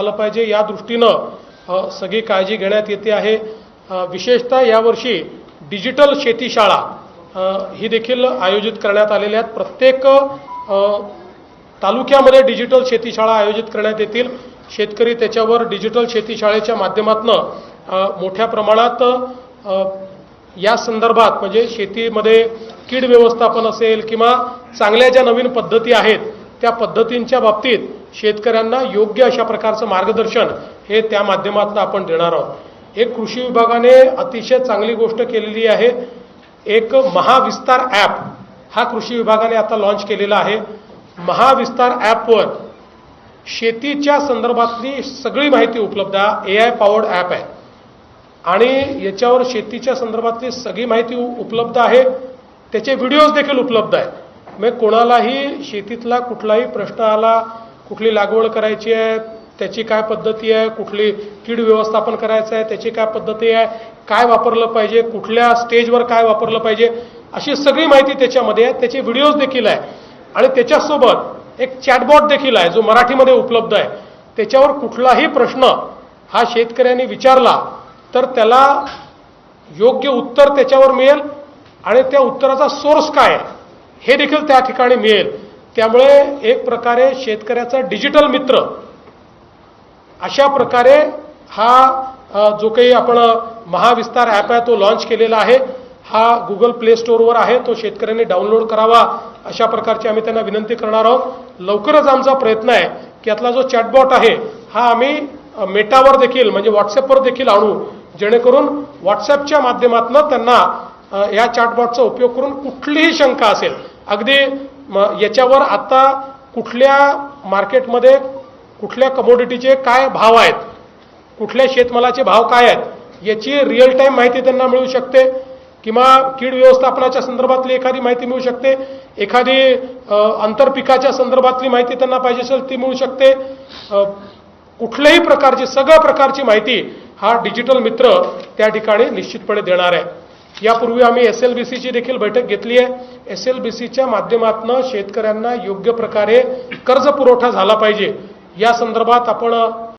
झालं पाहिजे या दृष्टीनं सगळी काळजी घेण्यात येते आहे। विशेषतः यावर्षी डिजिटल शेतीशाळा ही देखील आयोजित करण्यात आलेल्या आहेत। प्रत्येक तालुक्यामध्ये डिजिटल शेतीशाळा आयोजित करण्यात येतील। शेतकरी त्याच्यावर डिजिटल शेतीशाळेच्या माध्यमातून मोठ्या प्रमाणात या संदर्भात म्हणजे शेतीमध्ये कीड व्यवस्थापन असेल किंवा चांगल्या ज्या नवीन पद्धती आहेत त्या पद्धतींच्या बाबतीत शेतकऱ्यांना योग्य अशा प्रकारचं मार्गदर्शन हे त्या माध्यमातून आपण देणार आहोत। एक कृषी विभागाने अतिशय चांगली गोष्ट केलेली आहे। एक महाविस्तार ॲप हा कृषी विभागाने आता लॉन्च केलेला आहे। महाविस्तार ॲपवर शेतीच्या संदर्भातली सगळी माहिती उपलब्ध आहे। AI पॉवर्ड ॲप आहे आणि याच्यावर शेतीच्या संदर्भातली सगळी माहिती उपलब्ध आहे। त्याचे व्हिडिओज देखील उपलब्ध आहेत। मग कोणालाही शेतीतला कुठलाही प्रश्न आला, कुठली लागवड करायची आहे त्याची काय पद्धती आहे, कुठली कीड व्यवस्थापन करायचं आहे त्याची काय पद्धती आहे, काय वापरलं पाहिजे, कुठल्या स्टेजवर काय वापरलं पाहिजे, अशी सगळी माहिती त्याच्यामध्ये आहे। त्याचे व्हिडिओज देखील आहे आणि त्याच्यासोबत एक चॅटबॉट देखील आहे जो मराठीमध्ये उपलब्ध आहे। त्याच्यावर कुठलाही प्रश्न हा शेतकऱ्यांनी विचारला तर त्याला योग्य उत्तर त्याच्यावर मिळेल आणि त्या उत्तराचा सोर्स काय आहे हे देखील त्या ठिकाणी मिळेल। त्यामुळे एक प्रकारे शेतकऱ्याचा डिजिटल मित्र अशा प्रकारे हा जो काही आपण महाविस्तार ॲप आहे तो लॉन्च केलेला आहे। हा गुगल प्ले स्टोअरवर आहे, तो शेतकऱ्यांनी डाउनलोड करावा अशा प्रकारची आम्ही त्यांना विनंती करणार आहोत। लवकरच आमचा प्रयत्न आहे की यातला जो चॅटबॉट आहे हा आम्ही मेटावर देखील म्हणजे व्हॉट्सॲपवर देखील आणू, जेणेकरून व्हॉट्सॲपच्या माध्यमातून त्यांना या चॅटबॉटचा उपयोग करून कुठलीही शंका असेल, अगदी याच्यावर आता कुठल्या मार्केटमध्ये कुठल्या कमोडिटीचे काय भाव आहेत, कुठल्या शेतमालाचे भाव काय आहेत याची रिअल टाईम माहिती त्यांना मिळू शकते किंवा कीड व्यवस्थापनाच्या संदर्भातली एखादी माहिती मिळू शकते, एखादी आंतरपिकाच्या संदर्भातली माहिती त्यांना पाहिजे असेल ती मिळू शकते। कुठल्याही प्रकारची सगळ्या प्रकारची माहिती हा डिजिटल मित्र त्या ठिकाणी निश्चितपणे देणार आहे। यापूर्वी आम्ही SLBCची देखील बैठक घेतली आहे। SLBCच्या माध्यमातून शेतकऱ्यांना योग्य प्रकारे कर्ज पुरवठा झाला पाहिजे या संदर्भात आपण